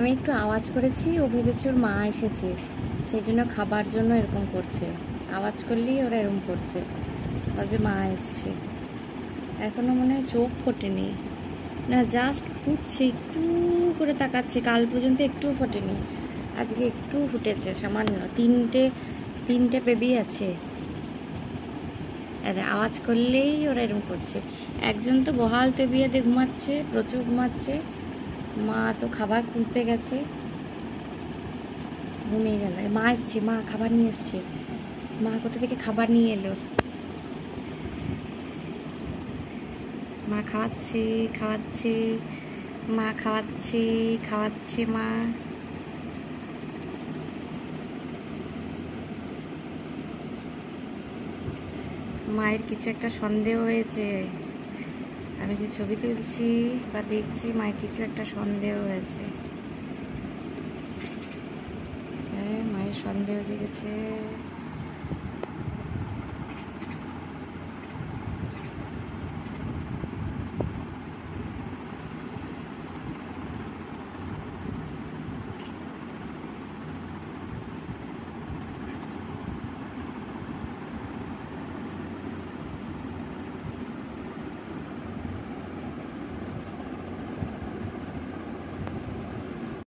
আমি একটু আওয়াজ করেছি, ও ভেবেছে ওর মা এসেছে, সেই জন্য খাবার জন্য এরকম করছে। আওয়াজ করলেই ওরা এরকম করছে, ভাবছে মা এসছে। এখনও মনে হয় চোখ ফোটেনি, না জাস্ট ফুটছে, একটু করে তাকাচ্ছে। কাল পর্যন্ত একটুও ফোটেনি, আজকে একটু ফুটেছে সামান্য। তিনটে বেবি আছে, আওয়াজ করলেই ওরা এরকম করছে। একজন তো বহাল তেবিয়াতে ঘুমাচ্ছে, প্রচুর ঘুমাচ্ছে। মা তো খাবার খুঁজতে গেছে, ঘুমিয়ে গেল। মা এসছে, মা খাবার নিয়ে এসছে। মা কোথা থেকে খাবার নিয়ে এলো? মা খাওয়াচ্ছে, খাওয়াচ্ছে, মা খাওয়াচ্ছে, খাওয়াচ্ছে মা। মায়ের কিছু একটা সন্দেহ হয়েছে, আমি যে ছবি তুলছি বা দেখছি, মায়ের কিছু একটা সন্দেহ হয়েছে। হ্যাঁ, মায়ের সন্দেহ জেগেছে।